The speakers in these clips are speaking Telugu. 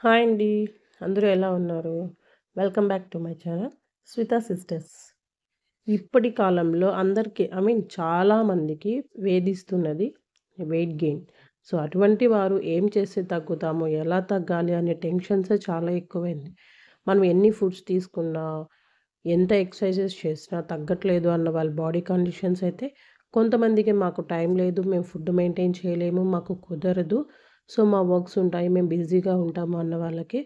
హాయ్ అండి. అందరూ ఎలా ఉన్నారు? Welcome back to my channel Swita sisters. ఇప్పటి కాలంలో అందరికి చాలా మందికి వేధిస్తున్నది వెయిట్ గెయిన్. సో, అటువంటి వారు ఏం చేస్తే తగ్గుతాము? ఎలా తగ్గాలి? అనే టెన్షన్సే చాలా ఎక్కువైంది. మనం ఎన్ని ఫుడ్స్ తీసుకున్నా, ఎంత ఎక్సర్సైజెస్ చేసినా తగ్గట్లేదు అన్న వాళ్ళ బాడీ కండిషన్స్ అయితే కొంతమందికి మాకు టైం లేదు, మేము ఫుడ్ మెయింటైన్ చేయలేము, మాకు కుదరదు. సో, మా వర్క్స్ ఉంటాయి, మేము బిజీగా ఉంటాము అన్న వాళ్ళకి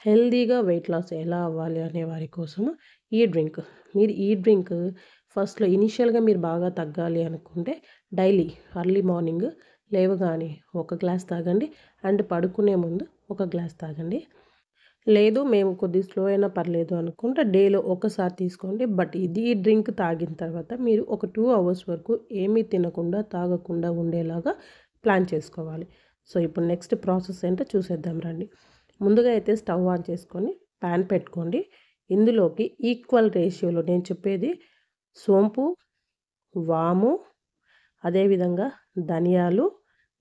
హెల్తీగా వెయిట్ లాస్ ఎలా అవ్వాలి అనే వారి కోసము ఈ డ్రింక్. మీరు ఈ డ్రింక్ ఫస్ట్‌లో ఇనీషియల్‌గా మీరు బాగా తగ్గాలి అనుకుంటే డైలీ ఎర్లీ మార్నింగ్ లేవగానే ఒక గ్లాస్ తాగండి. అండ్ పడుకునే ముందు ఒక గ్లాస్ తాగండి. లేదు మేము కొద్దిగా స్లో అయినా పర్లేదు అనుకుంటే డేలో ఒకసారి తీసుకోండి. బట్ ఇది డ్రింక్ తాగిన తర్వాత మీరు ఒక 2 అవర్స్ వరకు ఏమీ తినకుండా, తాగకుండా ఉండేలాగా ప్లాన్ చేసుకోవాలి. సో, ఇప్పుడు నెక్స్ట్ ప్రాసెస్ ఏంటో చూసేద్దాం రండి. ముందుగా అయితే స్టవ్ ఆన్ చేసుకొని పాన్ పెట్టుకోండి. ఇందులోకి ఈక్వల్ రేషియోలో నేను చెప్పేది సోంపు, వాము, అదేవిధంగా ధనియాలు,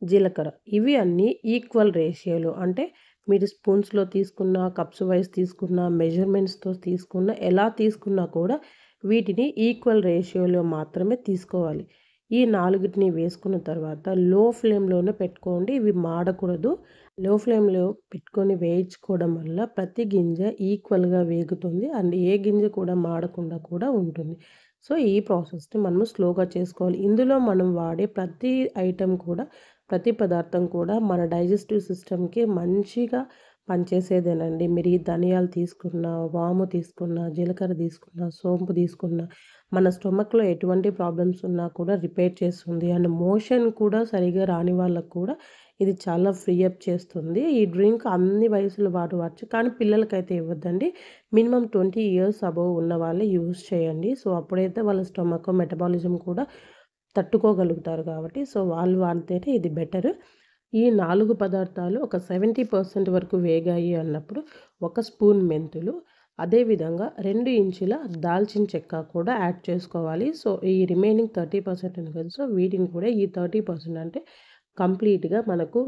జీలకర్ర ఇవి అన్నీ ఈక్వల్ రేషియోలో అంటే మీరు స్పూన్స్‌లో తీసుకున్నా, కప్స్ వైస్ తీసుకున్నా, మెజర్‌మెంట్స్‌తో తీసుకున్నా, ఎలా తీసుకున్నా కూడా వీటిని ఈక్వల్ రేషియోలో మాత్రమే తీసుకోవాలి. ఈ నాలుగిటిని వేసుకున్న తర్వాత లో ఫ్లేమ్‌లోనే పెట్టుకోండి. ఇవి మాడకూడదు. లో ఫ్లేమ్‌లో పెట్టుకొని వేయించుకోవడం వల్ల ప్రతి గింజ ఈక్వల్‌గా వేగుతుంది. అండ్ ఏ గింజ కూడా మాడకుండా కూడా ఉంటుంది. సో, ఈ ప్రాసెస్‌ని మనము స్లోగా చేసుకోవాలి. ఇందులో మనం వాడే ప్రతి ఐటెమ్ కూడా, ప్రతి పదార్థం కూడా మన డైజెస్టివ్ సిస్టమ్‌కి మంచిగా పనిచేసేదేనండి. మీరు ఈ ధనియాలు తీసుకున్నా, వాము తీసుకున్నా, జీలకర్ర తీసుకున్నా, సోంపు తీసుకున్నా, మన స్టొమక్‌లో ఎటువంటి ప్రాబ్లమ్స్ ఉన్నా కూడా రిపేర్ చేస్తుంది. అండ్ మోషన్ కూడా సరిగ్గా రాని వాళ్ళకి కూడా ఇది చాలా ఫ్రీ అప్ చేస్తుంది. ఈ డ్రింక్ అన్ని వయసుల వారు వాడొచ్చు. కానీ పిల్లలకైతే ఇవ్వద్దండి. మినిమమ్ 20 ఇయర్స్ అబోవ్ ఉన్న వాళ్ళే యూజ్ చేయండి. సో, అప్పుడైతే వాళ్ళ స్టొమక్ మెటబాలిజం కూడా తట్టుకోగలుగుతారు కాబట్టి, సో, వాళ్ళు వాడితేనే ఇది బెటర్. ఈ 4 పదార్థాలు ఒక 70% వరకు వేగాయి అన్నప్పుడు, ఒక స్పూన్ మెంతులు, అదేవిధంగా 2 ఇంచుల దాల్చిన చెక్క కూడా యాడ్ చేసుకోవాలి. సో, ఈ రిమైనింగ్ 30% ఉంది కదా! సో, వీటిని కూడా ఈ 30% అంటే కంప్లీట్‌గా మనకు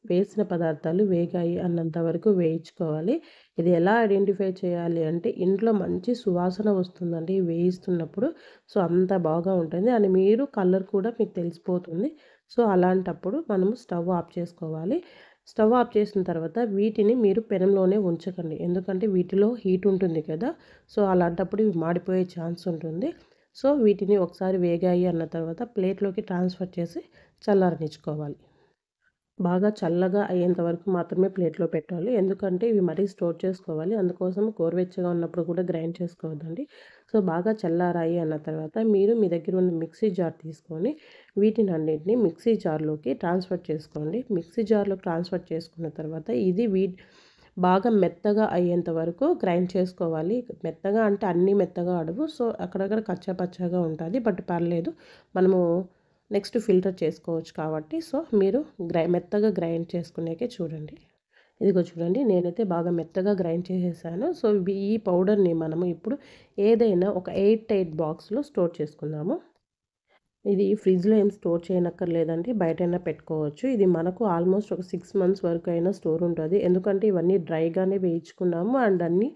వేసిన పదార్థాలు వేగాయి అన్నంత వరకు వేయించుకోవాలి. ఇది ఎలా ఐడెంటిఫై చేయాలి అంటే ఇంట్లో మంచి సువాసన వస్తుందండి వేయిస్తున్నప్పుడు. సో, అంత బాగా ఉంటుంది. అండ్ మీరు కలర్ కూడా మీకు తెలిసిపోతుంది. సో, అలాంటప్పుడు మనము స్టవ్ ఆఫ్ చేసుకోవాలి. స్టవ్ ఆఫ్ చేసిన తర్వాత వీటిని మీరు పెనంలోనే ఉంచకండి. ఎందుకంటే వీటిలో హీట్ ఉంటుంది కదా! సో, అలాంటప్పుడు ఇవి మాడిపోయే ఛాన్స్ ఉంటుంది. సో, వీటిని ఒకసారి వేగాయి అన్న తర్వాత ప్లేట్‌లోకి ట్రాన్స్‌ఫర్ చేసి చల్లారనిచ్చుకోవాలి. బాగా చల్లగా అయ్యేంత వరకు మాత్రమే ప్లేట్‌లో పెట్టాలి. ఎందుకంటే ఇవి మరీ స్టోర్ చేసుకోవాలి. అందుకోసం గోరువెచ్చగా ఉన్నప్పుడు కూడా గ్రైండ్ చేసుకోవద్దండి. సో, బాగా చల్లారాయి అన్న తర్వాత మీరు మీ దగ్గర ఉన్న మిక్సీ జార్ తీసుకొని వీటినన్నిటిని మిక్సీ జార్‌లోకి ట్రాన్స్‌ఫర్ చేసుకోండి. మిక్సీ జార్‌లోకి ట్రాన్స్‌ఫర్ చేసుకున్న తర్వాత ఇది బాగా మెత్తగా అయ్యేంత వరకు గ్రైండ్ చేసుకోవాలి. మెత్తగా అంటే అన్నీ మెత్తగా అడవు. సో, అక్కడక్కడ కచ్చా పచ్చాగా ఉంటది. బట్ పర్లేదు. మనము నెక్స్ట్ ఫిల్టర్ చేసుకోవచ్చు కాబట్టి సో, మీరు మెత్తగా గ్రైండ్ చేసుకునేకే చూడండి. ఇదిగో చూడండి నేనైతే బాగా మెత్తగా గ్రైండ్ చేసేసాను. సో, ఈ పౌడర్‌ని మనము ఇప్పుడు ఏదైనా ఒక ఎయిర్ టైట్ బాక్స్‌లో స్టోర్ చేసుకుందాము. ఇది ఫ్రిడ్జ్‌లో ఏం స్టోర్ చేయనక్కర్లేదండి. బయటైనా పెట్టుకోవచ్చు. ఇది మనకు ఆల్మోస్ట్ ఒక 6 మంత్స్ వరకైనా స్టోర్ ఉంటది. ఎందుకంటే ఇవన్నీ డ్రైగానే వేయించుకున్నాము. అండ్ అన్నీ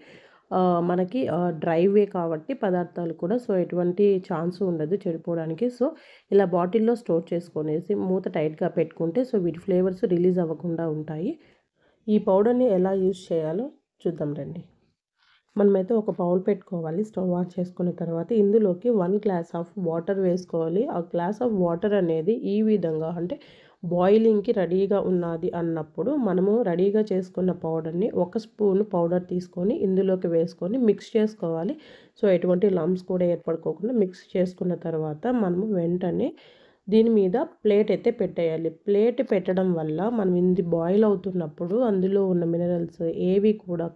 మనకి డ్రైవే కాబట్టి పదార్థాలు కూడా సో, ఎటువంటి ఛాన్స్ ఉండదు చెడిపోవడానికి. సో, ఇలా బాటిల్‌లో స్టోర్ చేసుకొనేసి మూత టైట్‌గా పెట్టుకుంటే సో, వీటి ఫ్లేవర్స్ రిలీజ్ అవ్వకుండా ఉంటాయి. ఈ పౌడర్‌ని ఎలా యూజ్ చేయాలో చూద్దాం రండి. మనమైతే ఒక బౌల్ పెట్టుకోవాలి. స్టవ్ ఆన్ చేసుకున్న తర్వాత ఇందులోకి 1 గ్లాస్ ఆఫ్ వాటర్ వేసుకోవాలి. ఆ గ్లాస్ ఆఫ్ వాటర్ అనేది ఈ విధంగా అంటే బాయిలింగ్‌కి రెడీగా ఉన్నది అన్నప్పుడు మనము రెడీగా చేసుకున్న పౌడర్‌ని ఒక స్పూన్ పౌడర్ తీసుకొని ఇందులోకి వేసుకొని మిక్స్ చేసుకోవాలి. సో, ఎటువంటి లంప్స్ కూడా ఏర్పడుకోకుండా మిక్స్ చేసుకున్న తర్వాత మనము వెంటనే దీని మీద ప్లేట్ అయితే పెట్టేయాలి. ప్లేట్ పెట్టడం వల్ల మనం ఇది బాయిల్ అవుతున్నప్పుడు అందులో ఉన్న మినరల్స్ ఏవి కూడా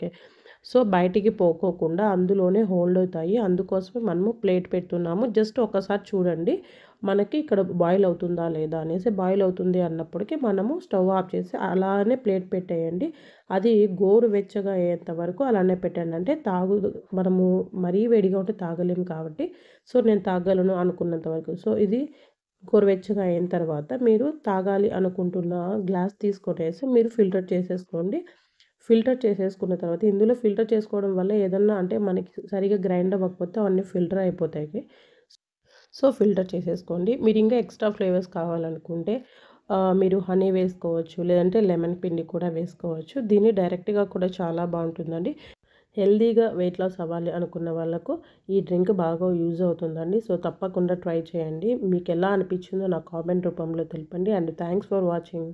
సో, బయటికి పోకోకుండా అందులోనే హోల్డ్ అవుతాయి. అందుకోసమే మనము ప్లేట్ పెడుతున్నాము. జస్ట్ ఒకసారి చూడండి. మనకి ఇక్కడ బాయిల్ అవుతుందా లేదా అనేసి. బాయిల్ అవుతుంది అన్నప్పటికి మనము స్టవ్ ఆఫ్ చేసి అలానే ప్లేట్ పెట్టేయండి. అది గోరువెచ్చగా అయ్యేంత వరకు అలానే పెట్టండి. అంటే మనము మరీ వేడిగా ఉంటే తాగలేము కాబట్టి సో, నేను తాగలను అనుకున్నంత వరకు. సో, ఇది గోరువెచ్చగా అయిన తర్వాత మీరు తాగాలి అనుకుంటున్న గ్లాస్ తీసుకొనేసి మీరు ఫిల్టర్ చేసేసుకోండి. ఫిల్టర్ చేసేసుకున్న తర్వాత ఇందులో ఫిల్టర్ చేసుకోవడం వల్ల ఏదన్నా అంటే మనకి సరిగ్గా గ్రైండ్ అవ్వకపోతే అవన్నీ ఫిల్టర్ అయిపోతాయి. సో, ఫిల్టర్ చేసేసుకోండి. మీరు ఇంకా ఎక్స్ట్రా ఫ్లేవర్స్ కావాలనుకుంటే మీరు హనీ వేసుకోవచ్చు. లేదంటే లెమన్ పిండి కూడా వేసుకోవచ్చు. దీన్ని డైరెక్ట్‌గా కూడా చాలా బావుంటుందండి. హెల్తీగా వెయిట్ లాస్ అవ్వాలి అనుకున్న వాళ్ళకు ఈ డ్రింక్ బాగా యూజ్ అవుతుందండి. సో, తప్పకుండా ట్రై చేయండి. మీకెలా అనిపించిందో నాకు కామెంట్ రూపంలో తెలపండి. And thanks for watching.